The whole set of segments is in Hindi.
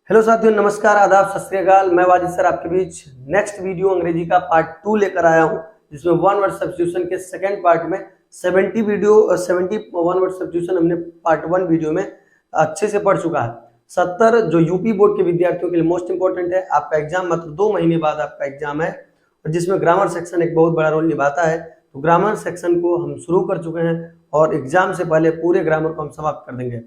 हेलो साथियों, नमस्कार, आदाब, सत श्री अकाल। मैं वाजिद सर आपके बीच नेक्स्ट वीडियो अंग्रेजी का पार्ट 2 लेकर आया हूं, जिसमें वन वर्ड सब्स्टिट्यूशन के सेकंड पार्ट में 70 वन वर्ड सब्स्टिट्यूशन हमने पार्ट 1 वीडियो में अच्छे से पढ़ चुका है। 70 जो यूपी बोर्ड के विद्यार्थियों के लिए मोस्ट इंपॉर्टेंट है। आपका एग्जाम मात्र 2 महीने बाद आपका एग्जाम है, और जिसमें ग्रामर सेक्शन एक बहुत बड़ा रोल निभाता है। तो ग्रामर सेक्शन को हम शुरू कर चुके हैं और एग्जाम से पहले पूरे ग्रामर को हम समाप्त कर देंगे।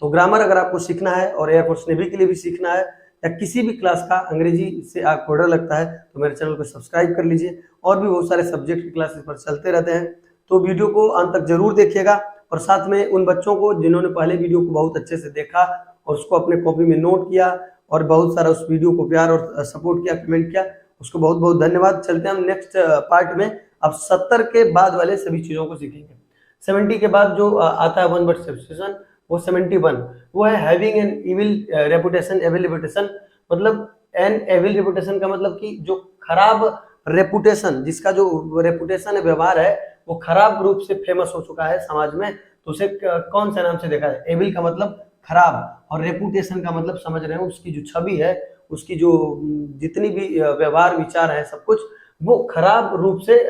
तो ग्रामर अगर आपको सीखना है और एयरफोर्स नेवी के लिए भी सीखना है, या किसी भी क्लास का अंग्रेजी से आपको डर लगता है, तो मेरे चैनल को सब्सक्राइब कर लीजिए। और भी बहुत सारे सब्जेक्ट की क्लासेस पर चलते रहते हैं, तो वीडियो को अंत तक जरूर देखिएगा। और साथ में उन बच्चों को जिन्होंने पहले वीडियो को बहुत अच्छे से देखा और उसको अपने कॉपी में नोट किया और बहुत सारा उस वीडियो को प्यार और सपोर्ट किया, कमेंट किया, उसको बहुत बहुत धन्यवाद। चलते हैं हम नेक्स्ट पार्ट में। अब 70 के बाद वाले सभी चीजों को सीखेंगे। 70 के बाद जो आता है वन वर्ड सब्स्टिट्यूशन, वो 71 वो है having an evil reputation. Evil reputation मतलब एन एविल रेपुटेशन का मतलब कि जो खराब रेपुटेशन, जिसका जो रेपुटेशन है, व्यवहार है, वो खराब रूप से फेमस हो चुका है समाज में, तो उसे कौन से नाम से देखा जाए? एविल का मतलब खराब, और रेपुटेशन का मतलब समझ रहे हैं उसकी जो छवि है, उसकी जो जितनी भी व्यवहार विचार है, सब कुछ वो खराब रूप से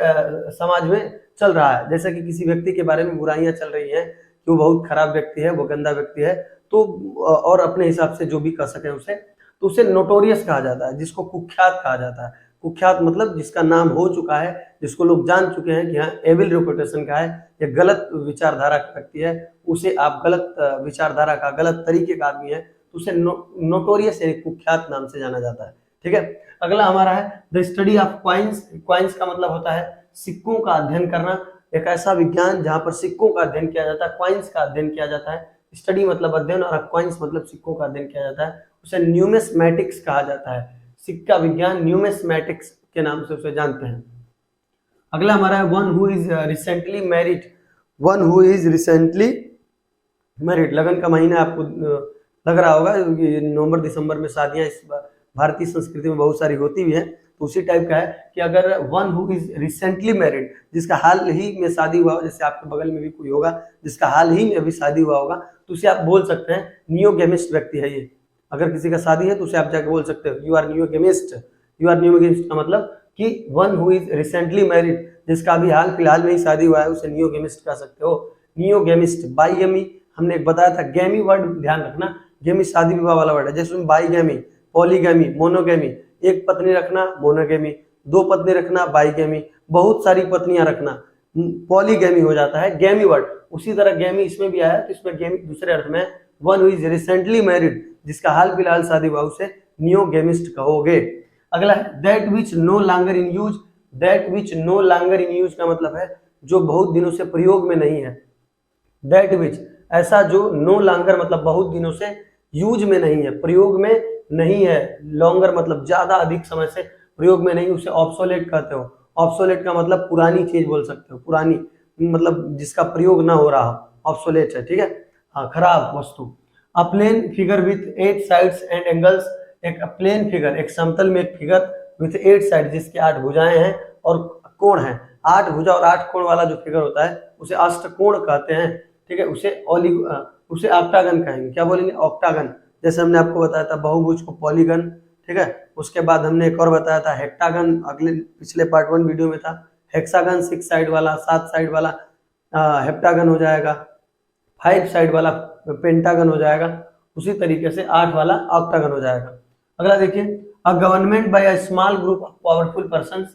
समाज में चल रहा है। जैसे कि किसी व्यक्ति के बारे में बुराइयां चल रही हैं कि वो बहुत खराब व्यक्ति है, वो गंदा व्यक्ति है, तो और अपने हिसाब से जो भी कह सके उसे, तो उसे नोटोरियस कहा जाता है, जिसको कुख्यात कहा जाता है। कुख्यात मतलब जिसका नाम हो चुका है, जिसको लोग जान चुके हैं कि हाँ एविल रेपुटेशन का है, या गलत विचारधारा का व्यक्ति है, उसे आप गलत विचारधारा का, गलत तरीके का आदमी है, तो उसे नोटोरियस यानी कुख्यात नाम से जाना जाता है। ठीक है, अगला हमारा है the study of coins. Coins का मतलब होता है सिक्कों का अध्ययन करना। एक ऐसा विज्ञान जहां पर सिक्कों का अध्ययन किया जाता है, क्वाइंस का अध्ययन किया जाता है। स्टडी मतलब अध्ययन और क्वाइंस मतलब सिक्कों का अध्ययन किया जाता है, उसे न्यूमिस्मैटिक्स कहा जाता है। सिक्का विज्ञान न्यूमिस्मैटिक्स के नाम से उसे जानते हैं। अगला हमारा है one who is recently married. One who is recently married, लगन का महीना आपको लग रहा होगा, नवंबर दिसंबर में शादियां इस भारतीय संस्कृति में बहुत सारी होती भी है, तो उसी टाइप का है कि अगर one who is recently married, जिसका हाल ही में शादी हुआ हो, जैसे आपके बगल में भी कोई होगा जिसका हाल ही में अभी शादी हुआ होगा, तो उसे आप बोल सकते हैं नियोगेमिस्ट व्यक्ति है ये। अगर किसी का शादी है तो उसे आप जाके बोल सकते हो यू आर नियोगेमिस्ट। यू आर नियोगेमिस्ट का मतलब कि one who is recently married, जिसका अभी हाल फिलहाल में ही शादी हुआ है, उसे नियोगेमिस्ट कह सकते हो। नियोगेमिस्ट। बाईगेमी हमने एक बताया था, गैमी वर्ड ध्यान रखना, गेमी शादी विवाह वाला वर्ड है। जैसे बाईगेमी, पॉलीगेमी, मोनोगेमी, एक पत्नी रखना मोनोगेमी, 2 पत्नी रखना बाईगेमी, बहुत सारी पत्नियां रखना पॉलीगेमी हो जाता है गैमी वर्ड। उसी तरह गैमी इसमें भी आया, तो इसमें गैमी दूसरे अर्थ में one who is recently married, जिसका हाल फिलहाल शादी हुआ, उसे नियोगेमिस्ट कहोगे। अगला है that which no longer in use. That which no longer in use का मतलब है जो बहुत दिनों से प्रयोग में नहीं है। दैट विच ऐसा जो, नो लॉन्गर मतलब बहुत दिनों से, यूज में नहीं है, प्रयोग में नहीं है। लॉन्गर मतलब ज्यादा अधिक समय से प्रयोग में नहीं, उसे ऑब्सोलेट कहते हो। ऑब्सोलेट का मतलब पुरानी चीज बोल सकते हो, पुरानी मतलब जिसका प्रयोग ना हो रहा हो, ऑब्सोलेट है। ठीक है, हाँ, खराब वस्तु। A plane figure with 8 sides and angles. एक प्लेन फिगर, एक समतल में एक फिगर विथ 8 साइड, जिसकी 8 भुजाएं हैं और कोण है। 8 भुजा और 8 कोण वाला जो फिगर होता है उसे अष्टकोण कहते हैं। ठीक है, उसे ऑक्टागन कहेंगे। क्या बोलेंगे? ऑक्टागन। जैसे हमने आपको बताया था बहुभुज को पॉलीगन। ठीक है, उसके बाद हमने एक और बताया था हेक्टागन, अगले पिछले पार्ट 1 वीडियो में था। हेक्सागन 6 साइड वाला, 7 साइड वाला हेप्टागन हो जाएगा, 5 साइड वाला पेंटागन हो जाएगा, उसी तरीके से 8 वाला ऑक्टागन हो जाएगा। अगला देखिए, a government by a small group of powerful person,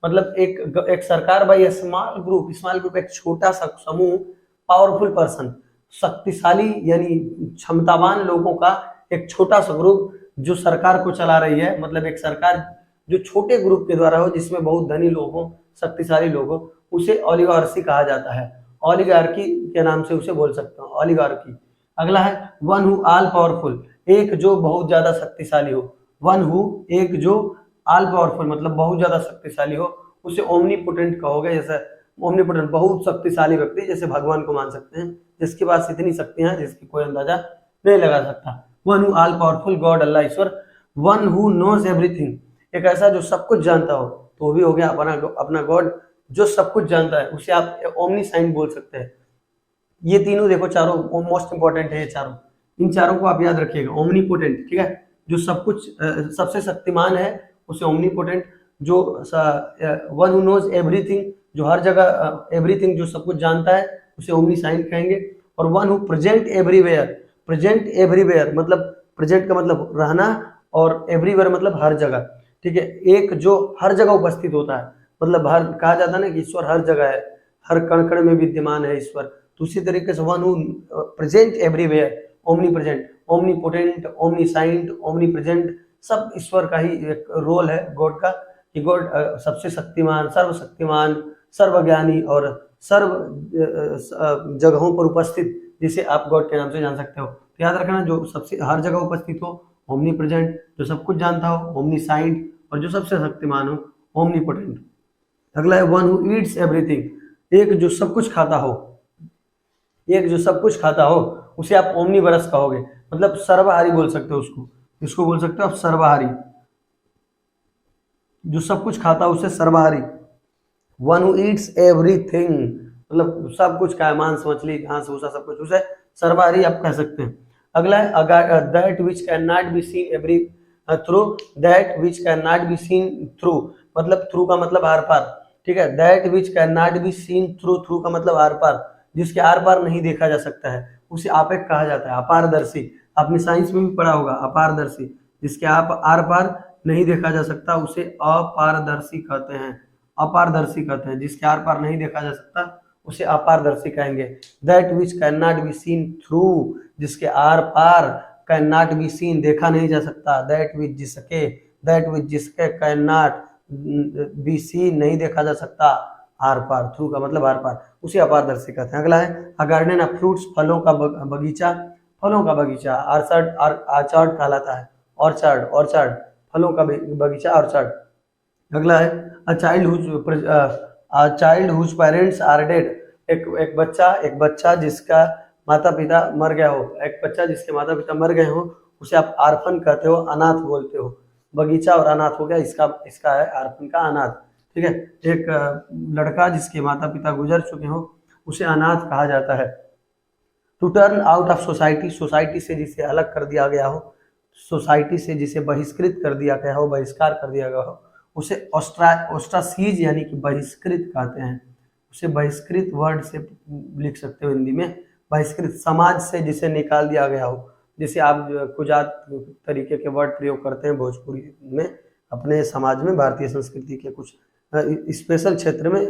मतलब एक सरकार बाय अ स्मॉल ग्रुप एक छोटा सा समूह, पावरफुल पर्सन शक्तिशाली यानी क्षमतावान लोगों का एक छोटा सा ग्रुप जो सरकार को चला रही है। मतलब एक सरकार जो छोटे ग्रुप के द्वारा हो, जिसमें बहुत धनी लोग हो, शक्तिशाली लोग हो, उसे ओलिगार्की कहा जाता है। ओलिगार्की के नाम से उसे बोल सकते हो, ओलिगार्की। अगला है वन हु ऑल पावरफुल, एक जो बहुत ज्यादा शक्तिशाली हो। वन हु, एक जो, ऑल पावरफुल मतलब बहुत ज्यादा शक्तिशाली हो, उसे ओमनीपोटेंट कहोगे। जैसे ओमनीपोटेंट बहुत शक्तिशाली व्यक्ति, जैसे भगवान को मान सकते हैं, जिसके पास इतनी शक्तियां जिसकी कोई अंदाजा नहीं लगा सकता। One who all powerful, God Allah ईश्वर। वन हु नोज एवरीथिंग, एक ऐसा जो सब कुछ जानता हो, तो वो भी हो गया अपना गॉड, जो सब कुछ जानता है, उसे आप ओमनीसाइंट बोल सकते हैं। ये तीनों देखो, चारों मोस्ट इंपॉर्टेंट है ये चारों। इन चारों को आप याद रखिएगा। ओमनीपोटेंट, ठीक है, जो सब कुछ सबसे शक्तिमान है उसे ओमनीपोटेंट, जो वन हु नोज एवरीथिंग, जो हर जगह एवरीथिंग जो सब कुछ जानता है उसे ओमनीसाइंट कहेंगे। और one who present everywhere, present everywhere मतलब प्रेजेंट का मतलब रहना और एवरीवेयर मतलब हर जगह, ठीक है। एक जो हर जगह उपस्थित होता है, मतलब हर कहा जाता है ना कि ईश्वर हर जगह है, हर कण कण में विद्यमान है ईश्वर, तो उसी तरीके से one who present everywhere, omni present, omnipotent, ओमनीसाइंट, omni present, सब ईश्वर का ही एक रोल है गॉड का, कि गॉड सबसे शक्तिमान, सर्वशक्तिमान, सर्वज्ञानी और सर्व जगहों पर उपस्थित, जिसे आप गॉड के नाम से जान सकते हो। तो याद रखना, जो सबसे हर जगह उपस्थित हो ओमनी प्रेजेंट, जो सब कुछ जानता हो ओमनी साइंट, और जो सबसे शक्तिमान हो ओमनीपोटेंट। अगला है वन हु ईट्स एवरीथिंग, एक जो सब कुछ खाता हो, एक जो सब कुछ खाता हो उसे आप ओमनीवरस कहोगे, मतलब सर्वहारी बोल सकते हो उसको, इसको बोल सकते हो आप सर्वहारी, जो सब कुछ खाता है उसे सर्वहारी। वन हु ईट्स एवरीथिंग मतलब सब कुछ खाए, मांस मछली घास भूसा सब कुछ, उसे सर्वहारी आप कह सकते हैं। अगला है that which can not be scene every through, that which can not be seen through, मतलब थ्रू का मतलब आर पार, ठीक है। That which can not be seen through, through का मतलब आर पार, जिसके आर पार नहीं देखा जा सकता है उसे आपेक कहा जाता है, अपारदर्शी। आपने साइंस में भी पढ़ा होगा अपारदर्शी, जिसके आप आर पार नहीं देखा जा सकता उसे अपारदर्शी कहते हैं, अपारदर्शी कहते हैं, जिसके आर पार नहीं देखा जा सकता उसे अपारदर्शी कहेंगे। That which can not be seen through, जिसके आर पार, कैन नॉट बी सीन देखा नहीं जा सकता, दैट विच जिसके, दैट विच जिसके कैन नॉट बी सीन नहीं देखा जा सकता, आर पार, थ्रू का मतलब आर पार, उसे अपारदर्शी कहते हैं। अगला है अ गार्डन ऑफ फ्रूट्स, फलों का बगीचा, फलों का बगीचा आर्चर्ड, आर्चर्ड कहलाता है, ऑर्चर्ड, ऑर्चर्ड फलों का बगीचा ऑर्चर्ड। अगला है a child whose parents are dead, एक बच्चा जिसका माता पिता मर गया हो, एक बच्चा जिसके माता पिता मर गए हो उसे आप आर्फन कहते हो, अनाथ बोलते हो। बगीचा और अनाथ हो गया, इसका है आर्फन का अनाथ, ठीक है। एक लड़का जिसके माता पिता गुजर चुके हो उसे अनाथ कहा जाता है। To turn out of society, society से जिसे अलग कर दिया गया हो, सोसाइटी से जिसे बहिष्कृत कर दिया गया हो, बहिष्कार कर दिया गया हो, उसे ऑस्ट्रासीज यानी कि बहिष्कृत कहते हैं, उसे बहिष्कृत वर्ड से लिख सकते हो हिंदी में, बहिष्कृत। समाज से जिसे निकाल दिया गया हो, जैसे आप कुजात तरीके के वर्ड प्रयोग करते हैं भोजपुरी में अपने समाज में, भारतीय संस्कृति के कुछ स्पेशल क्षेत्र में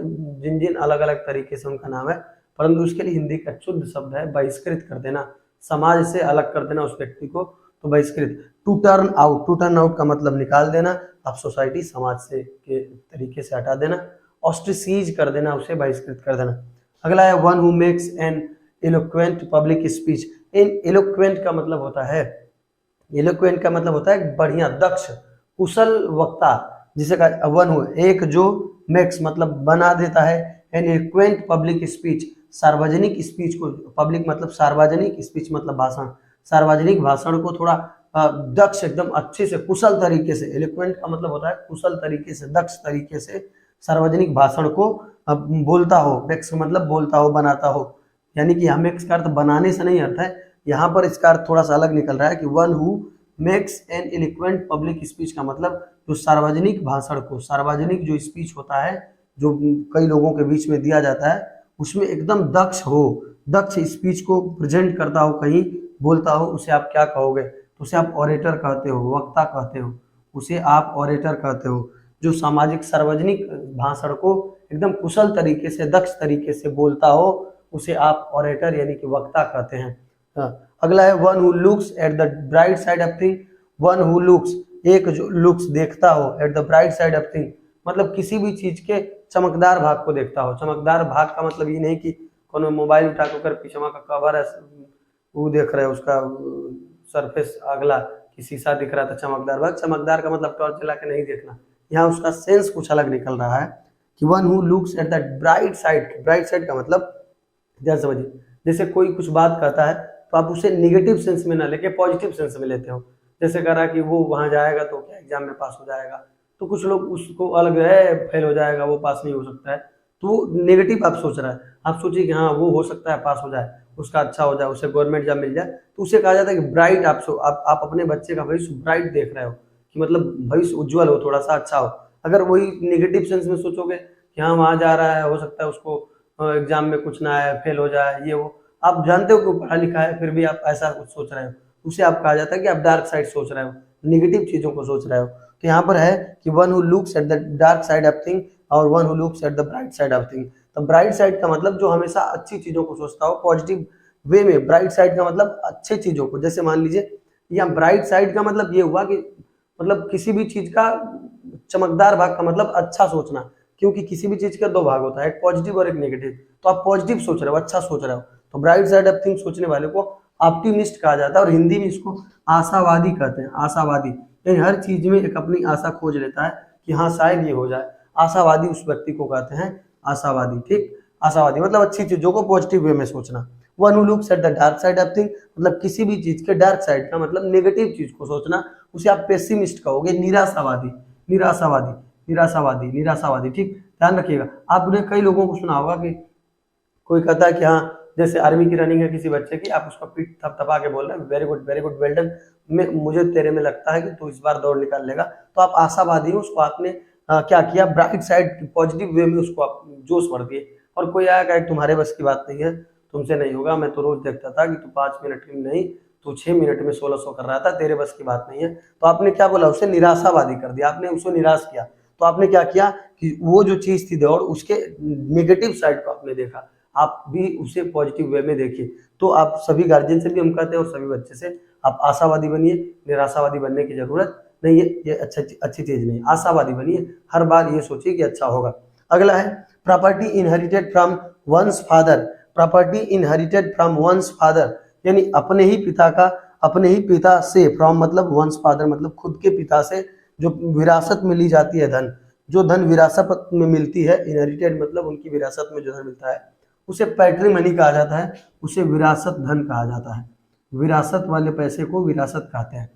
जिन जिन अलग अलग तरीके से उनका नाम है, परंतु उसके लिए हिंदी का शुद्ध शब्द है बहिष्कृत कर देना, समाज से अलग कर देना उस व्यक्ति को, तो बहिष्कृत। To turn out, to turn out का मतलब निकाल देना, आप सोसाइटी समाज से के तरीके से हटा देना, ऑस्ट्रिसीज कर देना, उसे बहिष्कृत कर देना। अगला है one who makes an eloquent public speech, in eloquent का मतलब होता है, इलोक्वेंट का मतलब होता है बढ़िया, दक्ष, कुशल वक्ता, जिसे कहा वन हु, एक जो मेक्स मतलब बना देता है, एन इलोक्वेंट पब्लिक स्पीच, सार्वजनिक स्पीच को, पब्लिक मतलब सार्वजनिक, स्पीच मतलब भाषण, सार्वजनिक भाषण को थोड़ा दक्ष, एकदम अच्छे से, कुशल तरीके से, एलोक्वेंट का मतलब होता है कुशल तरीके से, दक्ष तरीके से सार्वजनिक भाषण को बोलता हो, मेक्स मतलब बोलता हो, बनाता हो, यानी कि यहाँ मेक्स का अर्थ बनाने से नहीं अर्थ है, यहाँ पर इसका अर्थ थोड़ा सा अलग निकल रहा है कि one who makes an eloquent public speech का मतलब जो सार्वजनिक भाषण को, सार्वजनिक जो स्पीच होता है जो कई लोगों के बीच में दिया जाता है, उसमें एकदम दक्ष हो, दक्ष स्पीच को प्रेजेंट करता हो, कहीं बोलता हो, उसे आप क्या कहोगे, तो उसे आप ऑरेटर कहते हो, वक्ता कहते हो, उसे आप ऑरेटर कहते हो। जो सामाजिक सार्वजनिक भाषण को एकदम कुशल तरीके से, दक्ष तरीके से बोलता हो, उसे आप ऑरेटर यानी कि वक्ता कहते हैं। अगला है one who looks at the bright side of thing, one who looks, एक जो लुक्स देखता हो, eight the bright side of thing मतलब किसी भी चीज के चमकदार भाग को देखता हो। चमकदार भाग का मतलब ये नहीं कि कोनो मोबाइल उठा कर पीछे का कवर है वो देख रहे हैं, उसका सरफेस अगला कि शीशा दिख रहा था, चमकदार भाग, चमकदार का मतलब टॉर्च जला के नहीं देखना, यहाँ उसका सेंस कुछ अलग निकल रहा है कि one who looks at the bright side, bright side का मतलब ध्यान समझिए, जैसे कोई कुछ बात कहता है तो आप उसे निगेटिव सेंस में ना लेके पॉजिटिव सेंस में लेते हो, जैसे कह रहा कि वो वहां जाएगा तो क्या एग्जाम में पास हो जाएगा, तो कुछ लोग उसको अलग है फेल हो जाएगा, वो पास नहीं हो सकता है, तो वो नेगेटिव आप सोच रहा है, आप सोचिए कि हाँ वो हो सकता है पास हो जाए, उसका अच्छा हो जाए, उसे गवर्नमेंट जॉब मिल जाए, तो उसे कहा जाता है कि ब्राइट। आप अपने बच्चे का भविष्य ब्राइट देख रहे हो, कि मतलब भविष्य उज्जवल हो, थोड़ा सा अच्छा हो। अगर वही नेगेटिव सेंस में सोचोगे कि हाँ वहाँ जा रहा है, हो सकता है उसको एग्जाम में कुछ ना आए, फेल हो जाए, ये वो, आप जानते हो कि वो पढ़ा लिखा है, फिर भी आप ऐसा कुछ सोच रहे हो, उसे आप कहा जाता है कि आप डार्क साइड सोच रहे हो, नेगेटिव चीजों को सोच रहे हो। तो यहाँ पर है कि one who looks at the dark side of thing और one who looks at the bright side of thing. तो ब्राइट साइड का मतलब जो हमेशा अच्छी चीजों को सोचता हो, पॉजिटिव वे में। ब्राइट साइड का मतलब अच्छे चीजों को, जैसे मान लीजिए या ब्राइट साइड का मतलब ये हुआ कि मतलब किसी भी चीज का चमकदार भाग का मतलब अच्छा सोचना, क्योंकि किसी भी चीज का दो भाग होता है, एक पॉजिटिव और एक नेगेटिव। तो आप पॉजिटिव सोच रहे हो, अच्छा सोच रहे हो, तो ब्राइट साइड ऑफ थिंग सोचने वाले को ऑप्टिमिस्ट कहा जाता है, और हिंदी में इसको आशावादी कहते हैं। आशावादी यानी हर चीज में एक अपनी आशा खोज लेता है कि हाँ शायद ये हो जाए, आशावादी उस व्यक्ति को कहते हैं आशावादी। ठीक, आशावादी मतलब अच्छी चीजों को पॉजिटिव वे में सोचना। One who looks at the dark side of thing मतलब किसी भी चीज के डार्क साइड का मतलब नेगेटिव चीज को सोचना, उसे आप पेसिमिस्ट कहोगे, निराशावादी। निराशावादी, निराशावादी, निराशावादी। ठीक, ध्यान रखिएगा। आपने कई लोगों को सुना होगा कि कोई कहता है कि हाँ जैसे आर्मी की रनिंग है किसी बच्चे की, आप उसका पीठ थपथपा के बोल रहे हैं very good, very good, well done, मैं मुझे तेरे में लगता है कि तू इस बार दौड़ निकाल लेगा, तो आप आशावादी हो। उसको आपने क्या किया, ब्राइट साइड पॉजिटिव वे में उसको आप जोश भर दिए। और कोई आया कि तुम्हारे बस की बात नहीं है, तुमसे नहीं होगा, मैं तो रोज देखता था कि तू 5 मिनट की नहीं, तू 6 मिनट में 1600 कर रहा था, तेरे बस की बात नहीं है। तो आपने क्या बोला, उसे निराशावादी कर दिया, आपने उसे निराश किया। तो आपने क्या किया कि वो जो चीज थी दौड़, उसके नेगेटिव साइड को आपने देखा, आप भी उसे पॉजिटिव वे में देखिए। तो आप सभी गार्जियन से भी हम कहते हैं और सभी बच्चे से, आप आशावादी बनिए, निराशावादी बनने की जरूरत नहीं है, ये अच्छी चीज नहीं है। आशावादी बनिए, हर बार ये सोचिए कि अच्छा होगा। अगला है property inherited from once father. Property inherited from once father यानी अपने ही पिता का, अपने ही पिता से, फ्रॉम मतलब वंस फादर मतलब खुद के पिता से जो विरासत में ली जाती है धन, जो धन विरासत में मिलती है, इनहेरिटेड मतलब उनकी विरासत में जो धन मिलता है, उसे पैट्रिमनी कहा जाता है, उसे विरासत धन कहा जाता है। विरासत वाले पैसे को विरासत कहते हैं।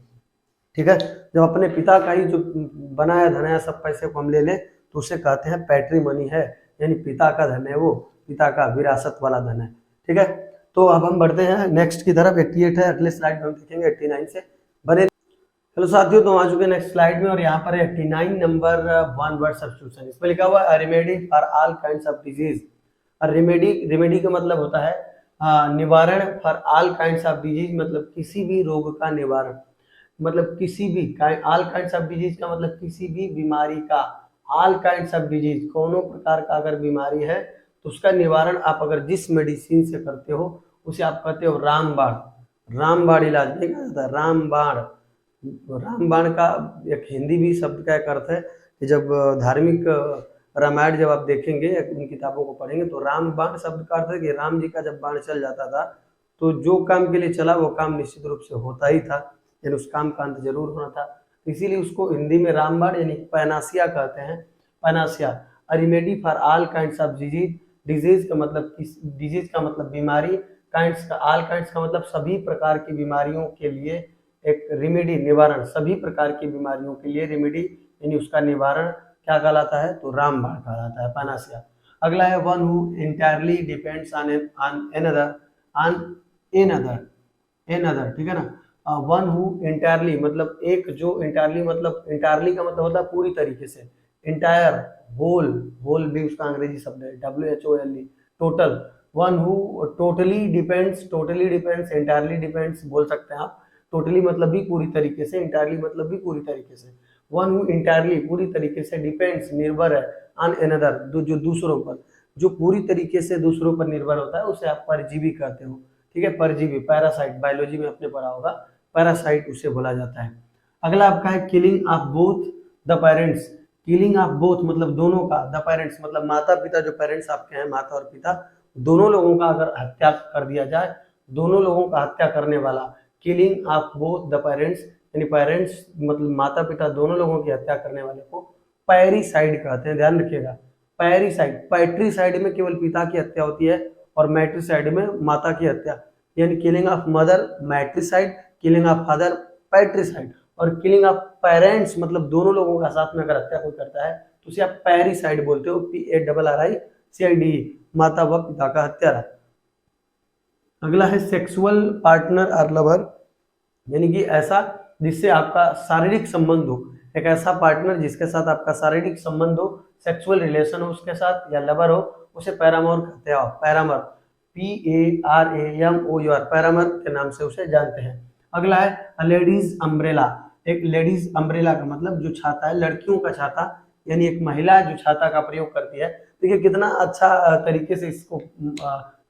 ठीक है, जब अपने पिता का ही जो बनाया धनाया सब पैसे को हम ले लें तो उसे कहते हैं पैट्रिमनी है, यानी पिता का धन है वो, पिता का विरासत वाला धन है। ठीक है, तो अब हम बढ़ते हैं नेक्स्ट की तरफ। 88 है, अगले स्लाइड में हम देखेंगे 89 से बने। हेलो साथियों, तो आ चुके नेक्स्ट स्लाइड में और यहाँ पर 89 नंबर वन वर्ड सब्स्टिट्यूशन। इसमें लिखा हुआ है remedy for all kinds of disease. Remedy, remedy का मतलब होता है निवारण, for all kinds of disease मतलब किसी भी रोग का निवारण, मतलब किसी भी ऑल काइंड्स ऑफ डिजीज का मतलब किसी भी बीमारी का, ऑल काइंड्स ऑफ डिजीज कोनो प्रकार का अगर बीमारी है तो उसका निवारण आप अगर जिस मेडिसिन से करते हो उसे आप कहते हो रामबाण। रामबाण इलाज नहीं कहा जाता, रामबाण। रामबाण का एक हिंदी भी शब्द का एक अर्थ है कि जब धार्मिक रामायण जब आप देखेंगे उन किताबों को पढ़ेंगे तो रामबाण शब्द का अर्थ है कि राम जी का जब बाण चल जाता था तो जो काम के लिए चला वो काम निश्चित रूप से होता ही था, यानी उस काम का अंत जरूर होना था। इसीलिए उसको हिंदी में रामबाण यानी पैनासिया कहते हैं। Panacea, a remedy for all kinds of disease. Disease का मतलब डिजीज का मतलब बीमारी, काइंड्स का, ऑल काइंड्स का मतलब सभी प्रकार की बीमारियों के लिए एक रेमेडी, निवारण, सभी प्रकार की बीमारियों के लिए रेमेडी यानी उसका निवारण क्या कहलाता है, तो रामबाण कहलाता है, पैनासिया। अगला है one who entirely depends on another, on another, another. ठीक है ना, वन हु एंटायरली मतलब एक जो, एंटायरली मतलब, एंटायरली का मतलब होता है पूरी तरीके से, एंटायर, होल, होल भी उसका अंग्रेजी शब्द है, WHOLE, total. One who totally depends, totally depends, entirely depends बोल सकते हैं आप। टोटली मतलब भी पूरी तरीके से, एंटायरली मतलब भी पूरी तरीके से। वन हु एंटायरली पूरी तरीके से, डिपेंड्स निर्भर है, ऑन अनदर जो दूसरों पर, जो पूरी तरीके से दूसरों पर निर्भर होता है उसे आप परजीवी कहते हो। ठीक है, परजीवी, पैरासाइट, बायोलॉजी में आपने पढ़ा होगा, पैरासाइट उसे बोला जाता है। अगला आपका है killing of both the parents. Killing of both मतलब दोनों का, द पेरेंट्स मतलब माता पिता, जो पेरेंट्स आपके हैं माता और पिता, दोनों लोगों का अगर हत्या कर दिया जाए, दोनों लोगों का हत्या करने वाला, killing of both the parents यानी पेरेंट्स मतलब माता पिता दोनों लोगों की हत्या करने वाले को पैरिसाइड कहते हैं। ध्यान रखिएगा, पैरिसाइड। पैट्रीसाइड में केवल पिता की हत्या होती है और मैट्रिसाइड में माता की हत्या, यानी killing of mother matricide, killing of father patricide, और किलिंग ऑफ पेरेंट्स मतलब दोनों लोगों का साथ में अगर हत्या कोई करता है तो उसे आप पैरिसाइड बोलते हो, PARRICIDE, माता व पिता का हत्यारा। अगला है सेक्सुअल पार्टनर और लवर, यानी कि ऐसा जिससे आपका शारीरिक संबंध हो, एक ऐसा पार्टनर जिसके साथ आपका शारीरिक संबंध हो, सेक्सुअल रिलेशन हो उसके साथ, या लवर हो, उसे पैरामोर कहते हैं। पैरामर, PARAMOUR, पैरामर के नाम से उसे जानते हैं। अगला है लेडीज अम्ब्रेला। एक लेडीज अम्ब्रेला का मतलब जो छाता है, लड़कियों का छाता, यानी एक महिला जो छाता का प्रयोग करती है। देखिए कितना अच्छा तरीके से इसको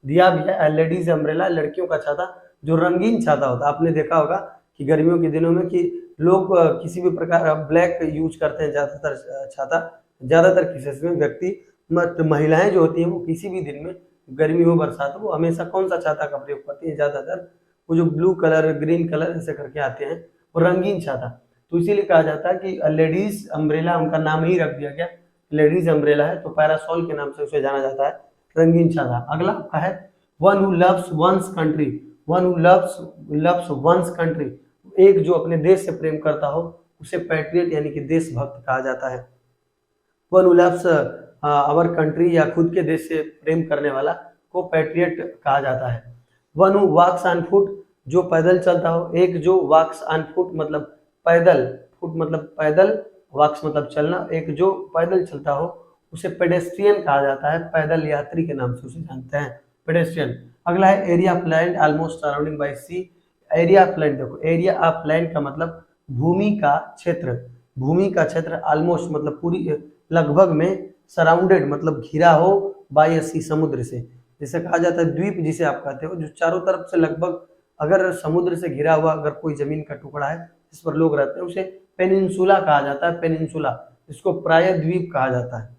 दिया भी है, लेडीज अम्ब्रेला, लड़कियों का छाता, जो रंगीन छाता होता है। आपने देखा होगा कि गर्मियों के दिनों में कि लोग किसी भी प्रकार ब्लैक यूज करते हैं ज्यादातर छाता, ज्यादातर केसेस में व्यक्ति महिलाएं जो होती हैं वो किसी भी दिन में, गर्मी हो बरसात हो, वो हमेशा कौन सा छाता का प्रयोग करती है, ज्यादातर वो जो ब्लू कलर, ग्रीन कलर ऐसे करके आते हैं, वो रंगीन छाता। तो इसीलिए कहा जाता है कि लेडीज अम्ब्रेला, उनका नाम ही रख दिया गया, लेडीज अम्ब्रेला है, तो पैरासोल के नाम से उसे जाना जाता है, रंगीन छाता। अगला आपका है one who loves one's country. One who loves one's country, एक जो अपने देश से प्रेम करता हो उसे पैट्रियट यानी कि देशभक्त कहा जाता है। One who loves our country, या खुद के देश से प्रेम करने वाला को पैट्रियट कहा जाता है। One who walks on foot, जो पैदल चलता हो, एक जो वॉक्स ऑन फुट मतलब पैदल, फुट मतलब पैदल, वॉक्स मतलब चलना, एक जो पैदल चलता हो उसे पेडेस्ट्रियन कहा जाता है, पैदल यात्री के नाम से उसे जानते हैं, पेडेस्ट्रियन। अगला है area of land almost surrounding by sea. Area of land, देखो एरिया ऑफ लैंड का मतलब भूमि का क्षेत्र, भूमि का क्षेत्र, ऑलमोस्ट मतलब पूरी, लगभग में, सराउंडेड मतलब घिरा हो, बाय सी समुद्र से, जैसे कहा जाता है द्वीप जिसे आप कहते हो, जो चारों तरफ से लगभग अगर समुद्र से घिरा हुआ अगर कोई जमीन का टुकड़ा है जिस पर लोग रहते हैं उसे पेनिनसुला कहा जाता है, पेनिनसुला, जिसको प्राय द्वीप कहा जाता है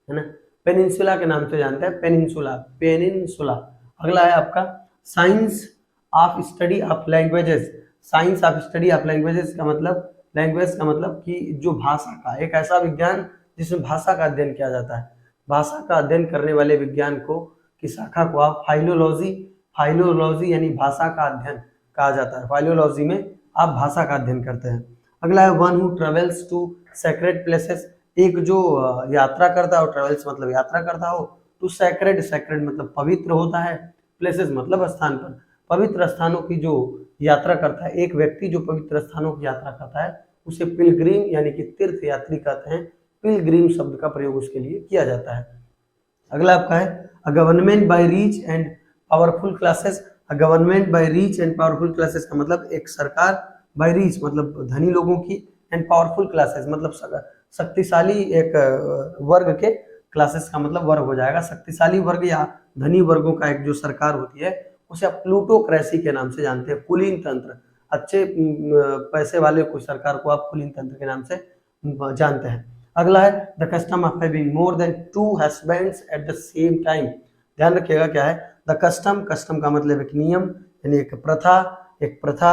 ना, पेनिनसुला के नाम से जानते हैं, पेनिनसुला, पेनिनसुला। अगला है आपका science of study of languages. Science of study of languages का मतलब, लैंग्वेज का मतलब कि जो भाषा का, एक ऐसा विज्ञान जिसमें भाषा का अध्ययन किया जाता है। भाषा का अध्ययन करने वाले विज्ञान को, की शाखा को आप फाइलोलॉजी, फाइलोलॉजी यानी भाषा का अध्ययन कहा जाता है। फाइलोलॉजी में आप भाषा का अध्ययन करते हैं। अगला है one who travels to sacred places, एक जो यात्रा करता हो, ट्रेवल्स मतलब यात्रा करता हो, टू सैक्रेड, सैक्रेड मतलब पवित्र होता है, प्लेसेस मतलब स्थान पर, पवित्र स्थानों की जो यात्रा करता है, एक व्यक्ति जो पवित्र स्थानों की यात्रा करता है उसे पिलग्रिम यानी कि तीर्थ यात्री कहते हैं। पिलग्रिम शब्द का प्रयोग उसके लिए किया जाता है। अगला आपका है a government by rich and powerful classes. A government by rich and powerful classes का मतलब एक सरकार, बाय रिच मतलब धनी लोगों की, एंड पावरफुल क्लासेस मतलब शक्तिशाली एक वर्ग के, क्लासेस का मतलब वर्ग हो जाएगा, शक्तिशाली वर्ग या धनी वर्गों का एक जो सरकार होती है उसे आप प्लूटोक्रेसी के नाम से जानते हैं, कुलीन तंत्र। अच्छे पैसे वाले कोई सरकार को आप कुलीन तंत्र के नाम से जानते हैं। अगला है the custom of having more than 2 husbands at the same time. ध्यान रखिएगा क्या है द कस्टम, कस्टम का मतलब एक नियम यानी एक प्रथा, एक प्रथा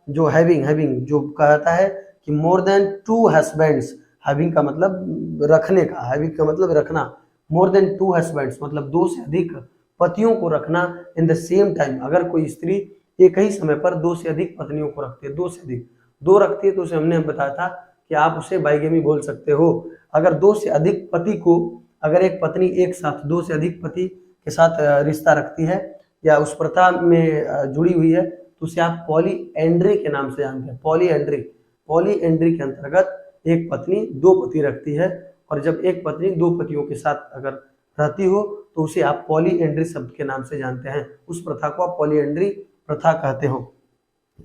जो हैविंग, हैविंग जो कहता है कि मोर देन 2 हस्बैंड्स, हैविंग का मतलब रखने का, हैविंग का मतलब रखना, मोर देन 2 हस्बैंड्स मतलब 2 से अधिक पतियों को रखना, इन द सेम टाइम, अगर कोई स्त्री एक ही समय पर 2 से अधिक पत्नियों को रखती है, 2 से अधिक, 2 रखती है तो उसे हमने बताया था कि आप उसे बाइगेमी बोल सकते हो। अगर 2 से अधिक पति को, अगर एक पत्नी एक साथ 2 से अधिक पति के साथ रिश्ता रखती है या उस प्रथा में जुड़ी हुई है तो उसे आप पॉली एंड्री के नाम से जानते हैं। पॉली एंड्री, पॉली एंड्री के अंतर्गत एक पत्नी 2 पति रखती है, और जब एक पत्नी 2 पतियों के साथ अगर रहती हो तो उसे आप पॉली एंड्री शब्द के नाम से जानते हैं, उस प्रथा को आप पॉली एंड्री प्रथा कहते हो।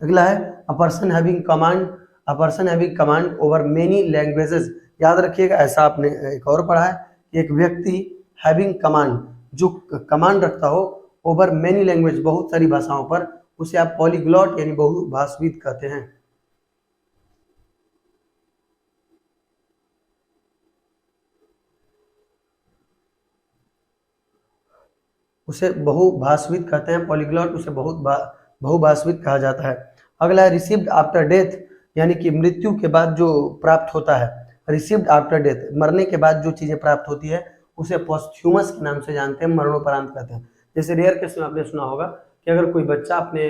अगला है a person having command, a person having command over many languages. याद रखिएगा ऐसा आपने एक और पढ़ा है कि एक व्यक्ति हैविंग कमांड, जो कमांड रखता हो ओवर मेनी लैंग्वेज, बहुत सारी भाषाओं पर, उसे आप पॉलीग्लॉट यानी बहुभाषाविद कहते हैं। उसे बहुभाषाविद कहते हैं, पॉलीग्लॉट उसे बहुभाषाविद कहा जाता है। अगला है रिसीव्ड आफ्टर डेथ, यानी कि मृत्यु के बाद जो प्राप्त होता है, रिसीव्ड आफ्टर डेथ, मरने के बाद जो चीजें प्राप्त होती है उसे पोस्थ्यूमस के नाम से जानते हैं, मरणोपरांत कहते हैं। जैसे रेयर केस में आपने सुना होगा कि अगर कोई बच्चा अपने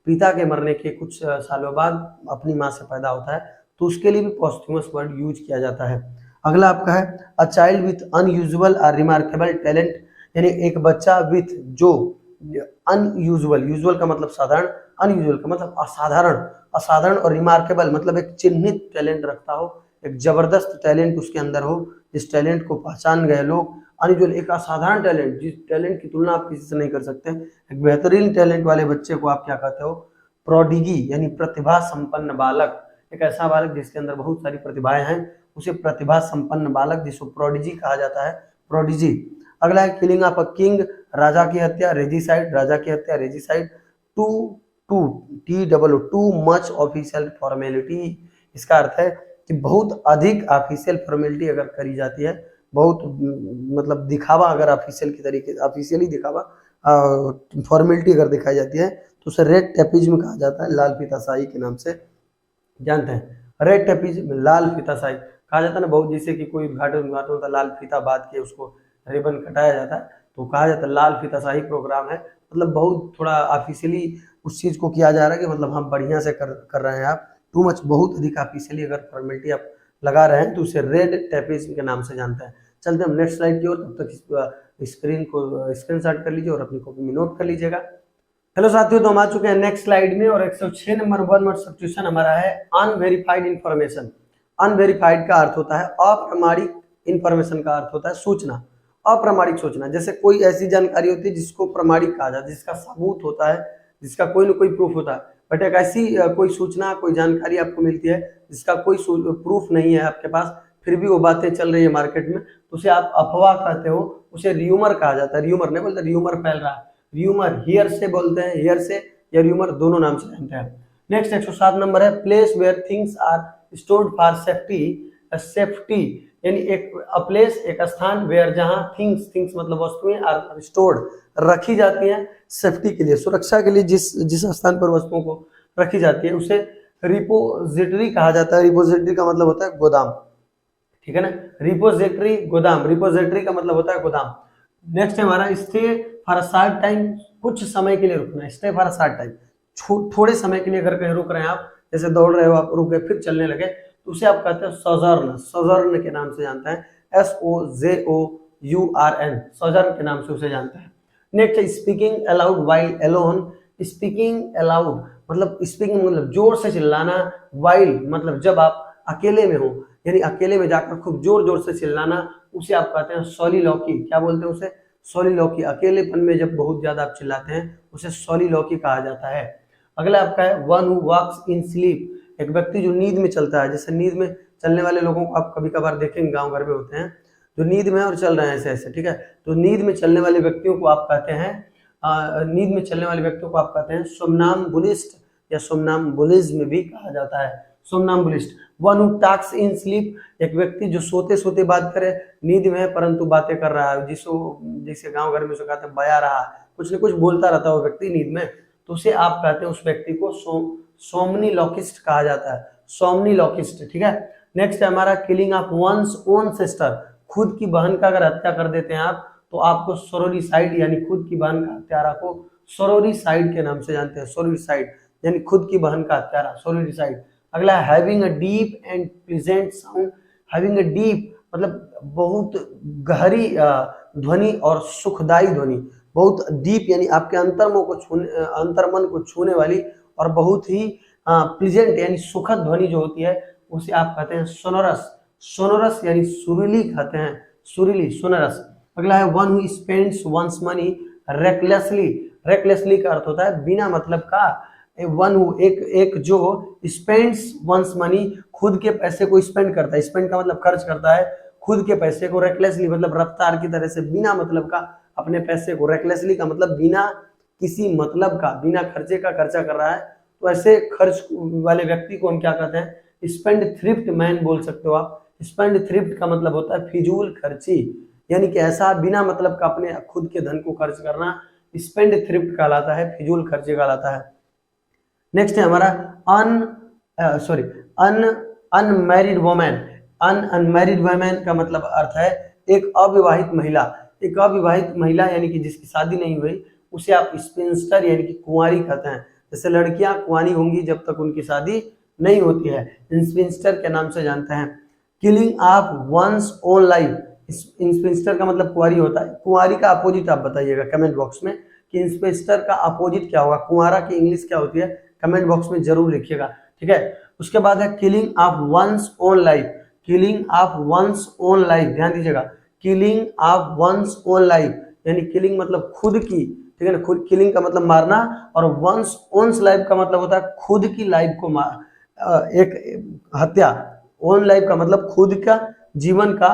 पिता के मरने के कुछ सालों बाद अपनी माँ से पैदा होता है तो उसके लिए भी पोस्थ्यूमस वर्ड यूज किया जाता है। अगला आपका है अ चाइल्ड विथ अनयूजुअल और रिमार्केबल टैलेंट, यानी एक बच्चा विथ जो अनयूजुअल, यूजुअल का मतलब साधारण, अनयूजुअल का मतलब असाधारण, असाधारण और रिमार्केबल मतलब एक चिन्हित टैलेंट रखता हो, एक जबरदस्त टैलेंट उसके अंदर हो, जिस टैलेंट को पहचान गए लोग। अनयूजुअल एक असाधारण टैलेंट, जिस टैलेंट की तुलना आप किसी से नहीं कर सकते। एक बेहतरीन टैलेंट वाले बच्चे को आप क्या कहते हो? प्रोडिगी यानी प्रतिभा संपन्न बालक। एक ऐसा बालक जिसके अंदर बहुत सारी प्रतिभाएं हैं, उसे प्रतिभा संपन्न बालक, जिसको प्रोडिजी कहा जाता है, प्रोडिजी। अगला है किलिंग ऑफ अ किंग, राजा की हत्या, रेजिसाइड, राजा की हत्या, regicide. Too too T double O too much official formality, इसका अर्थ है कि बहुत अधिक ऑफिशियल फॉर्मेलिटी अगर करी जाती है, बहुत मतलब दिखावा अगर ऑफिशियल की तरीके, ऑफिशियली दिखावा फॉर्मेलिटी अगर दिखाई जाती है तो उसे रेड टेपिज्म कहा जाता है, लाल फीताशाही के नाम से जानते हैं। रेड टेपिज्म, लाल फीताशाही कहा जाता है ना, बहुत जैसे कि कोई उद्घाटन होता है, लाल फीता बांध के उसको रिबन कटाया जाता है, तो कहा जाता है लाल फीताशाही प्रोग्राम है, मतलब बहुत थोड़ा ऑफिशियली उस चीज को किया जा रहा है कि मतलब हम बढ़िया से कर रहे हैं आप। टू मच बहुत अधिक ऑफिशियली अगर फॉर्मेलिटी आप लगा रहे हैं तो उसे रेड टेपिज्म के नाम से जानते हैं। चलते हम नेक्स्ट स्लाइड की ओर, तब तक स्क्रीन को स्क्रीनशॉट कर लीजिए और अपनी कॉपी में नोट कर लीजिएगा। हेलो साथियों, तो हम आ चुके हैं नेक्स्ट स्लाइड में और 106 नंबर वन वर्ड सब्स्टिट्यूशन हमारा है अनवेरिफाइड इंफॉर्मेशन। अनवेरिफाइड का अर्थ होता है अप्रमाणिक, इंफॉर्मेशन का अर्थ होता है सूचना, अप्रमाणिक सूचना। जैसे कोई ऐसी जानकारी होती है जिसको प्रमाणिक कहा जाता है, जिसका सबूत होता है, जिसका कोई ना कोई प्रूफ होता है। बट एक ऐसी कोई सूचना, कोई जानकारी आपको मिलती है जिसका कोई प्रूफ नहीं है आपके पास, फिर भी वो बातें चल रही है मार्केट में, तो उसे आप अफवाह कहते हो, उसे र्यूमर कहा जाता है। र्यूमर नहीं बोलते, र्यूमर फैल रहा है, र्यूमर हियर से बोलते हैं, हियर से या र्यूमर दोनों नाम से जानते हैं। नेक्स्ट 107 नंबर है place where things are stored for safety. Safety यानी एक प्लेस, एक स्थान, वेयर जहां थिंग्स मतलब वस्तुएं, आर स्टोर्ड रखी जाती हैं सेफ्टी के लिए, सुरक्षा के लिए, जिस स्थान पर वस्तुओं को रखी जाती है उसे रिपोजिटरी कहा जाता है। रिपोजिटरी का मतलब होता है गोदाम, ठीक है ना, रिपोजिटरी गोदाम, रिपोजिटरी का मतलब होता है गोदाम। नेक्स्ट है हमारा stay for a short time, कुछ समय के लिए रुकना, stay for a short time, थोड़े समय के लिए अगर कहीं रुक रहे हैं आप, जैसे दौड़ रहे हो आप, रुक गए फिर चलने लगे, तो उसे आप कहते हैं सोजर्न, सोजर्न के नाम से जानते हैं, SOJOURN, सोजर्न के नाम से उसे जानते हैं। नेक्स्ट है speaking aloud while alone. Speaking aloud मतलब स्पीकिंग मतलब जोर से चिल्लाना, वाइल मतलब जब आप अकेले में हो, यानी अकेले में जाकर खूब जोर जोर से चिल्लाना, उसे आप कहते हैं सोलिलोकी। क्या बोलते हैं उसे? सोलिलोकी। अकेलेपन में जब बहुत ज्यादा आप चिल्लाते हैं उसे सोलिलोकी कहा जाता है। अगला आपका है one who walks in sleep, एक व्यक्ति जो नींद में चलता है। जैसे नींद में चलने वाले लोगों को आप कभी कभार देखेंगे, गांव घर में होते हैं जो नींद में और चल रहे हैं ऐसे ऐसे, ठीक है, तो नींद में चलने वाले व्यक्तियों को आप कहते हैं नींद में चलने वाले व्यक्तियों को आप कहते हैं सोमनाम्बुलिस्ट, या सोमनाम्बुलिज्म भी कहा जाता है, सोमनाम्बुलिस्ट। One who talks in sleep, एक व्यक्ति जो सोते सोते बात करे, नींद में है परंतु बातें कर रहा है, जिसको जैसे गांव घर में उसे कहते हैं बया रहा, कुछ न कुछ बोलता रहता है वो व्यक्ति नींद में, तो उसे आप कहते हैं उस व्यक्ति को सोमनीलॉकिस्ट कहा जाता है, सोमनीलॉकिस्ट, ठीक है। नेक्स्ट है हमारा killing of one's own sister, खुद की बहन का अगर हत्या कर देते हैं आप तो आपको सोरोरिसाइड यानी खुद की बहन का हत्यारा को सोरोरिसाइड के नाम से जानते हैं, सोरोरिसाइड यानी खुद की बहन का हत्यारा, सोरोरिसाइड। अगला है having a deep and pleasant sound. Having a deep मतलब बहुत गहरी ध्वनि और सुखदायी ध्वनि, बहुत डीप यानी आपके अंतर्मन को छूने वाली और बहुत ही प्लीजेंट यानी सुखद ध्वनि जो होती है उसे आप कहते हैं सोनोरस। सोनोरस यानी सुरीली कहते हैं, सुरीली, सोनोरस। अगला है one who spends one's money recklessly. Recklessly का अर्थ होता है बिना मतलब का। वन हु एक जो स्पेंड्स वंस मनी, खुद के पैसे को स्पेंड करता है, स्पेंड का मतलब खर्च करता है, खुद के पैसे को रेकलेसली मतलब रफ्तार की तरह से, बिना मतलब का अपने पैसे को, रेकलेसली का मतलब बिना किसी मतलब का, बिना खर्चे का खर्चा कर रहा है, तो ऐसे खर्च वाले व्यक्ति को हम क्या कहते हैं? स्पेंड थ्रिफ्ट मैन बोल सकते हो आप। स्पेंड थ्रिफ्ट का मतलब होता है फिजूल खर्ची, यानी कि ऐसा बिना मतलब का अपने खुद के धन को खर्च करना स्पेंड थ्रिफ्ट कहलाता है, फिजूल खर्ची कहलाता है। नेक्स्ट है हमारा अनमैरिड वुमेन। अनमैरिड वुमेन का मतलब अर्थ है एक अविवाहित महिला। एक अविवाहित महिला यानी कि जिसकी शादी नहीं हुई उसे आप स्पिंस्टर यानी कि कुंवारी कहते हैं। जैसे लड़कियां कुंवारी होंगी जब तक उनकी शादी नहीं होती है, स्पिंस्टर के नाम से जानते हैं। Killing of one's own life, sphincter का मतलब कुंवारी होता है। कुंवारी का अपोजिट आप बताइएगा कमेंट बॉक्स में। कि इंस्पेक्टर का अपोजिट क्या होगा, कुंवारा की इंग्लिश क्या होती है, कमेंट बॉक्स में जरूर लिखिएगा, ठीक है। उसके बाद है killing of one's own life, killing of one's own life, ध्यान दीजिएगा, killing of one's own life यानी किलिंग मतलब खुद की, ठीक है ना, खुद, किलिंग का मतलब मारना, और वंस ओन्स लाइफ का मतलब होता है खुद की लाइफ को एक हत्या, ओन लाइफ का मतलब खुद का जीवन का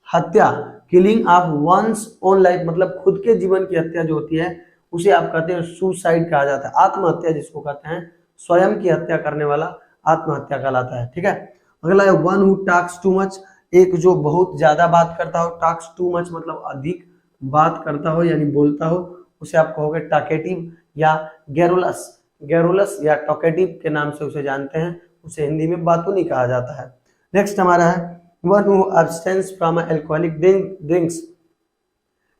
हत्या, killing of one's own life मतलब खुद के जीवन की हत्या जो होती है उसे आप कहते हैं सुसाइड कहा जाता है, आत्महत्या जिसको कहते हैं, स्वयं की हत्या करने वाला आत्महत्या कहलाता है, ठीक है। अगला है one who talks too much, एक जो बहुत ज्यादा बात करता हो, टॉक्स टू मच मतलब अधिक बात करता हो यानी बोलता हो, उसे आप कहोगे टॉकेटिव या गैरुलस, गैरुलस या टॉकेटिव के नाम से उसे जानते हैं, उसे हिंदी में बातूनी कहा जाता है। नेक्स्ट हमारा है one who abstains from alcoholic drinks,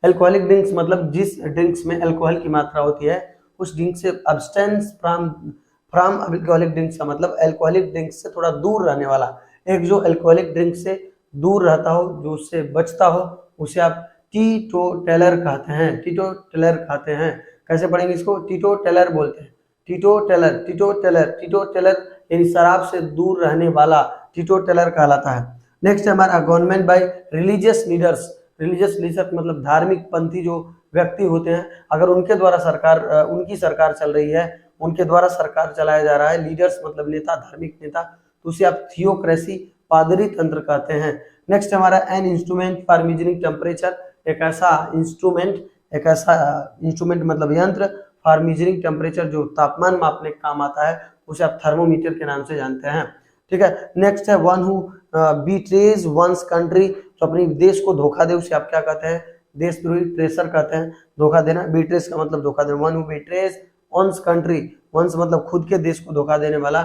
alcoholic drinks मतलब जिस ड्रिंक्स में अल्कोहल की मात्रा होती है उस ड्रिंक से, अब्सटेंस फ्रॉम अल्कोहलिक ड्रिंक्स का मतलब अल्कोहलिक ड्रिंक्स से थोड़ा दूर रहने वाला, एक जो अल्कोहलिक ड्रिंक से दूर रहता हो, जो उससे बचता हो, उसे आप टीटोटैलर कहते हैं, टीटोटैलर कहते हैं। कैसे पढ़ेंगे इसको, टीटोटैलर बोलते हैं, टीटोटैलर, टीटोटैलर, टीटोटैलर यानी शराब से दूर रहने वाला टीटोटैलर कहलाता है। नेक्स्ट हमारा government by religious leaders, religious leader मतलब धार्मिक पंथी जो व्यक्ति होते हैं, अगर उनके द्वारा सरकार, उनकी सरकार चल रही है, उनके द्वारा सरकार चलाया जा रहा है, लीडर्स मतलब नेता, धार्मिक नेता, तो उसे आप थियोक्रेसी, पादरी तंत्र कहते हैं। नेक्स्ट हमारा an instrument for measuring temperature, एक ऐसा इंस्ट्रूमेंट मतलब यंत्र फॉर मेजरिंग टेम्परेचर जो तापमान मापने का काम आता है, उसे आप थर्मोमीटर के नाम से जानते हैं, ठीक है। नेक्स्ट है one who betrays one's country, जो अपने देश को धोखा दे उसे आप क्या कहते हैं, देशद्रोही, ट्रेसर कहते हैं, धोखा देना, बीट्रेज का मतलब धोखा देना, one who betrays one's country, one's मतलब खुद के देश को धोखा देने वाला,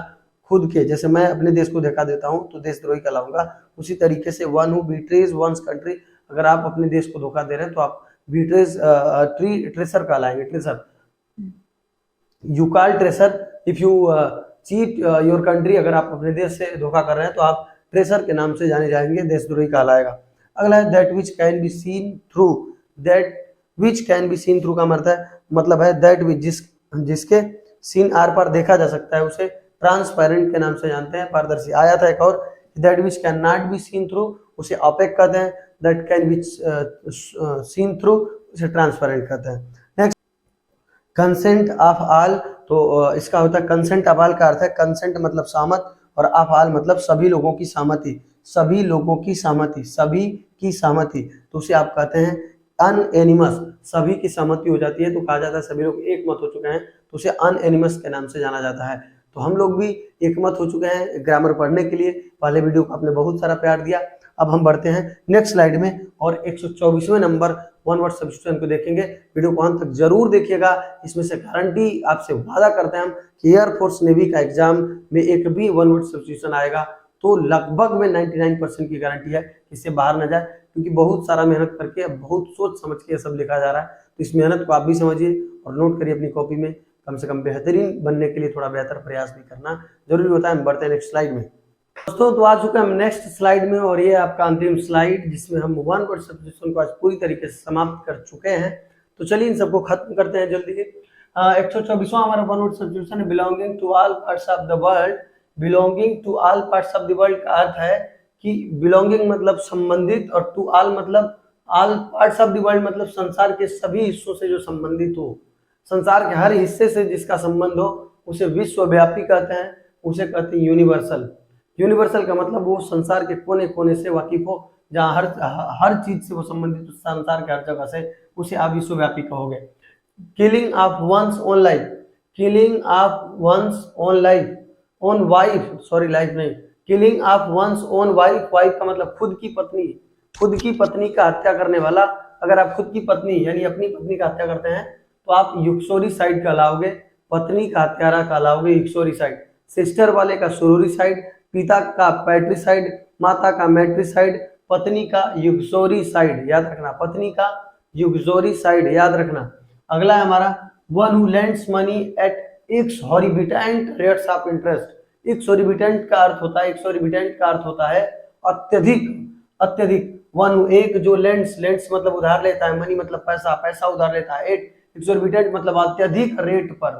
खुद के, जैसे मैं अपने देश को धोखा देता हूं तो देशद्रोही कहलाऊंगा, उसी तरीके से one who betrays one's country, अगर आप अपने देश को धोखा दे रहे हैं तो आप बीट्रेज ट्रेसर कहलाएंगे, traitor, you call traitor if you cheat your country, अगर आप अपने देश से धोखा कर रहे हैं तो आप ट्रेसर के नाम से जाने जाएंगे, देशद्रोही कहलाएगा। अगला है that which can be seen through, that which can be seen through का मतलब है दैट विच, जिसके सीन आर पार देखा जा सकता है, उसे ट्रांसपेरेंट के नाम से जानते हैं, पारदर्शी। आया था एक और that which can not be seen through, उसे ऑपेक कहते हैं, that can be seen through उसे ट्रांसपेरेंट कहते हैं। नेक्स्ट कंसेंट ऑफ ऑल, तो इसका होता है कंसेंट ऑफ ऑल का अर्थ है, कंसेंट मतलब सहमत और ऑफ ऑल मतलब सभी लोगों की सहमति, सभी लोगों की सहमति, सभी की सहमति, तो उसे आप कहते हैं अनएनिमस, सभी की सहमति हो जाती है तो कहा जाता है सभी लोग एक मत हो चुके हैं, तो उसे अनएनिमस के नाम से जाना जाता है। तो हम लोग भी एक मत हो चुके हैं ग्रामर पढ़ने के लिए, पहले वीडियो को आपने बहुत सारा प्यार दिया। अब हम बढ़ते हैं नेक्स्ट स्लाइड में और 124वें नंबर वन वर्ड सब्स्टिट्यूशन को देखेंगे। वीडियो को अंत तक जरूर देखिएगा, इसमें से गारंटी आपसे वादा करते हैं हम कि एयरफोर्स नेवी का एग्जाम में एक भी वन वर्ड सब्स्टिट्यूशन आएगा तो लगभग में 99% की गारंटी है कि इससे बाहर न जाए, क्योंकि बहुत सारा मेहनत करके, बहुत सोच समझ के सब लिखा जा रहा है। तो इस मेहनत को आप भी समझिए और नोट करिए अपनी कॉपी में, कम से कम बेहतरीन बनने के लिए थोड़ा बेहतर प्रयास भी करना जरूरी होता है। हम बढ़ते हैं नेक्स्ट स्लाइड में दोस्तों। तो आ चुके हैं हम नेक्स्ट स्लाइड में और ये आपका अंतिम स्लाइड जिसमें हम वन वर्ड सब्स्टिट्यूशन को आज पूरी तरीके से समाप्त कर चुके हैं। तो चलिए इन सबको खत्म करते हैं जल्दी। 124वां हमारा वन वर्ड सब्स्टिट्यूशन है belonging to all parts of the world. Belonging to all parts of the world का अर्थ है कि बिलोंगिंग मतलब संबंधित और टू ऑल मतलब all parts of the world मतलब संसार के सभी हिस्सों से जो संबंधित हो, संसार के हर हिस्से से जिसका संबंध हो उसे विश्वव्यापी कहते हैं, उसे कहते हैं यूनिवर्सल। यूनिवर्सल का मतलब वो संसार के कोने कोने से वाकिफ हो, जहाँ हर चीज से वो संबंधित, संसार के हर जगह से, उसे आप विश्वव्यापी कहोगे। Killing of one's own life, killing of one's own life, own wife, sorry life नहीं, killing of one's own wife, wife का मतलब खुद की पत्नी, खुद की पत्नी का हत्या करने वाला। अगर आप खुद की पत्नी यानी अपनी पत्नी का हत्या करते हैं तो आप यूक्सोरिसाइड कहलाओगे, पत्नी का हत्यारा कहलाओगे यूक्सोरिसाइड, सिस्टर वाले का सुरूरिसाइड, पिता का पैट्रिसाइड, माता का मैट्रिसाइड, पत्नी का यूक्सोरिसाइड, याद रखना, पत्नी का यूक्सोरिसाइड याद रखना। अगला है हमारा one who lends money at exorbitant rates of interest. Exorbitant का अर्थ होता है, एक्सोर्बिटेंट का अर्थ होता है अत्यधिक, अत्यधिक। वन एक जो लेंड्स, लेंड्स मतलब उधार लेता है, मनी मतलब पैसा, पैसा उधार लेता है, एट एक्सोर्बिटेंट मतलब अत्यधिक रेट पर,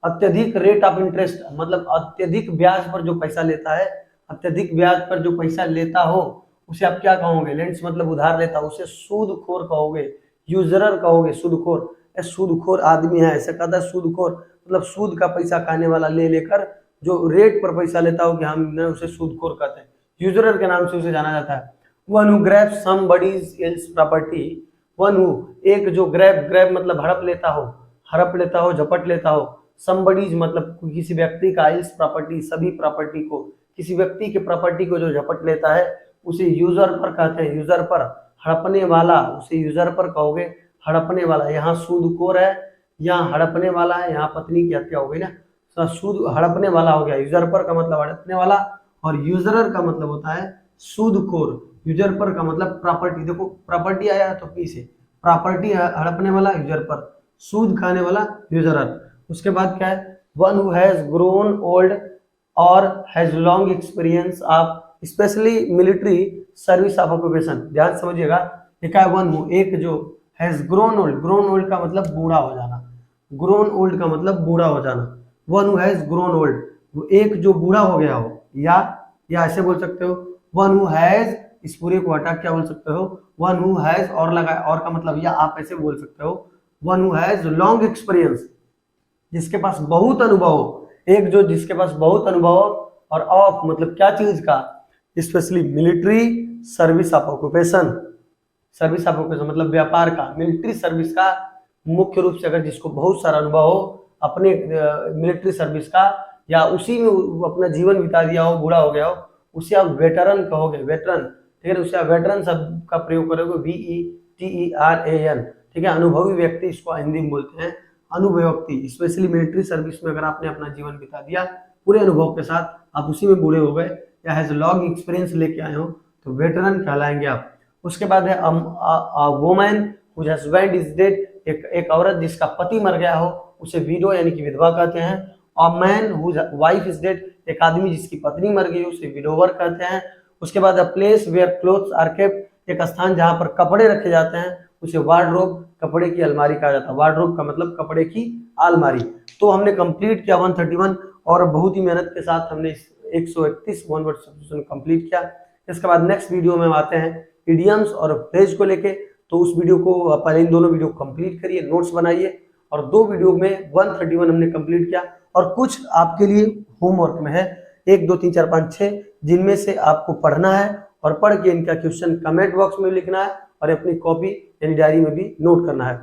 अत्यधिक रेट ऑफ इंटरेस्ट मतलब अत्यधिक ब्याज पर जो पैसा लेता है, अत्यधिक ब्याज पर जो पैसा लेता हो उसे आप क्या कहोगे? लेंड्स मतलब उधार लेता, उसे सूदखोर कहोगे, यूजरर कहोगे, सूदखोर। सूदखोर आदमी है ऐसा कहता है, सूदखोर मतलब सूद का पैसा खाने वाला, ले लेकर जो रेट पर पैसा लेता हो कि हम उसे सूदखोर कहते हैं। यूजरर के नाम से उसे जाना जाता है। One who grabs somebody's else property, one who एक जो ग्रैब मतलब हड़प लेता हो, झपट लेता हो। समबडीज मतलब किसी व्यक्ति का, एल्स प्रॉपर्टी सभी प्रॉपर्टी को, किसी व्यक्ति के प्रॉपर्टी को जो झपट लेता है उसे यूजर पर कहते हैं। यूजर पर, हड़पने वाला उसे यूजर पर कहोगे, हड़पने वाला। यहाँ सूदखोर है, यहाँ हड़पने वाला है, यहाँ पत्नी की हत्या हो गई ना, तो सूद हड़पने वाला हो गया। यूजर पर का मतलब हड़पने वाला और यूजरर का मतलब होता है सूदखोर। यूजर पर का मतलब प्रॉपर्टी, देखो प्रॉपर्टी आया तो पी से, प्रॉपर्टी हड़पने वाला यूजर पर, सूद खाने वाला यूजरर। उसके बाद क्या है? One who has grown old और has long experience of specially military service of occupation. ध्यान समझिएगा, ये क्या है? वन हु एक जो has grown old, grown old का मतलब बूढ़ा हो जाना, ग्रोन ओल्ड का मतलब बूढ़ा हो जाना। One who has grown old एक जो बूढ़ा हो गया हो, या ऐसे बोल सकते हो वन हु हैज, इस पूरे को हटा क्या बोल सकते हो? वन हु हैज और लगा और का मतलब, या आप ऐसे बोल सकते हो one who has long experience, जिसके पास बहुत अनुभव हो। एक जो जिसके पास बहुत अनुभव हो, और ऑफ मतलब क्या चीज का? Specially military service of occupation, service of occupation मतलब व्यापार का, मिलिट्री सर्विस का मुख्य रूप से अगर जिसको बहुत सारा अनुभव हो अपने मिलिट्री सर्विस का, या उसी में वो अपना जीवन बिता दिया हो, बूढ़ा हो गया हो, उसे आप वेटरन कहोगे, वेटरन। ठीक है, उसे आप वेटरन शब्द का प्रयोग करोगे, VETERAN। ठीक है, अनुभवी व्यक्ति इसको हिंदी में बोलते हैं, अनुभवी व्यक्ति। स्पेशली मिलिट्री सर्विस में अगर आपने अपना जीवन बिता दिया पूरे अनुभव के साथ, आप उसी में बूढ़े हो गए या हैज लॉन्ग एक्सपीरियंस लेके आए हो, तो वेटरन कहलाएंगे आप। उसके बाद है woman whose husband is dead, एक औरत जिसका पति मर गया हो उसे विडो यानी कि विधवा कहते हैं। A man whose wife is dead, एक आदमी जिसकी पत्नी मर गई उसे विडोवर कहते हैं। उसके बाद a place where clothes are kept, एक स्थान जहां पर कपड़े रखे जाते हैं उसे वार्डरोब, कपड़े की अलमारी कहा जाता है। वार्डरोब का मतलब कपड़े की अलमारी। तो हमने कंप्लीट किया 131, और बहुत ही मेहनत के साथ हमने 131 वन वर्ड सब्स्टिट्यूशन कंप्लीट किया। इसके बाद नेक्स्ट वीडियो में हम आते हैं इडियम्स और फ्रेज को लेके। तो उस वीडियो को पहले इन दोनों वीडियो को कंप्लीट करिए, नोट्स बनाइए, और 2 वीडियो में 131 हमने कंप्लीट किया। और कुछ आपके लिए होमवर्क में है 1 2 3 4 5 6, जिनमें से आपको पढ़ना है और पढ़ के इनका क्वेश्चन कमेंट बॉक्स में लिखना है और अपनी कॉपी यानी डायरी में भी नोट करना है।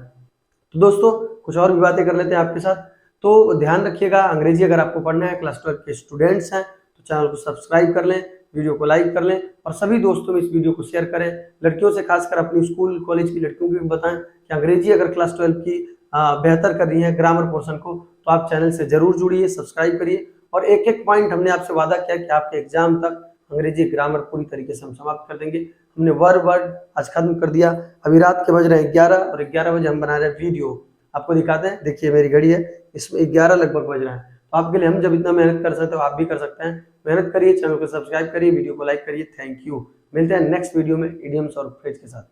तो दोस्तों कुछ और भी बातें कर लेते हैं आपके साथ। तो ध्यान रखिएगा, अंग्रेजी अगर आपको पढ़ना है, क्लास 12 के स्टूडेंट्स हैं तो चैनल को सब्सक्राइब कर लें, वीडियो को लाइक कर लें, और सभी दोस्तों में इस वीडियो को शेयर करें। लड़कियों से खासकर अपनी स्कूल कॉलेज की लड़कियों को भी बताएं कि अंग्रेजी अगर क्लास 12 की बेहतर कर रही है ग्रामर पोर्शन को, तो आप चैनल से जरूर जुड़िए, सब्सक्राइब करिए। और एक एक पॉइंट हमने आपसे वादा किया कि आपके एग्जाम तक अंग्रेजी ग्रामर पूरी तरीके से हम समाप्त कर देंगे। हमने वर्ड आज खत्म कर दिया। अभी रात के बज रहे हैं 11, और 11 बजे हम बना रहे हैं वीडियो, आपको दिखाते हैं। देखिए मेरी घड़ी है, इसमें 11 लगभग बज रहा है। तो आपके लिए हम जब इतना मेहनत कर सकते हो आप भी कर सकते हैं। मेहनत करिए, चैनल को सब्सक्राइब करिए, वीडियो को लाइक करिए। Thank you. मिलते हैं नेक्स्ट वीडियो में इडियम्स और फ्रेज के साथ।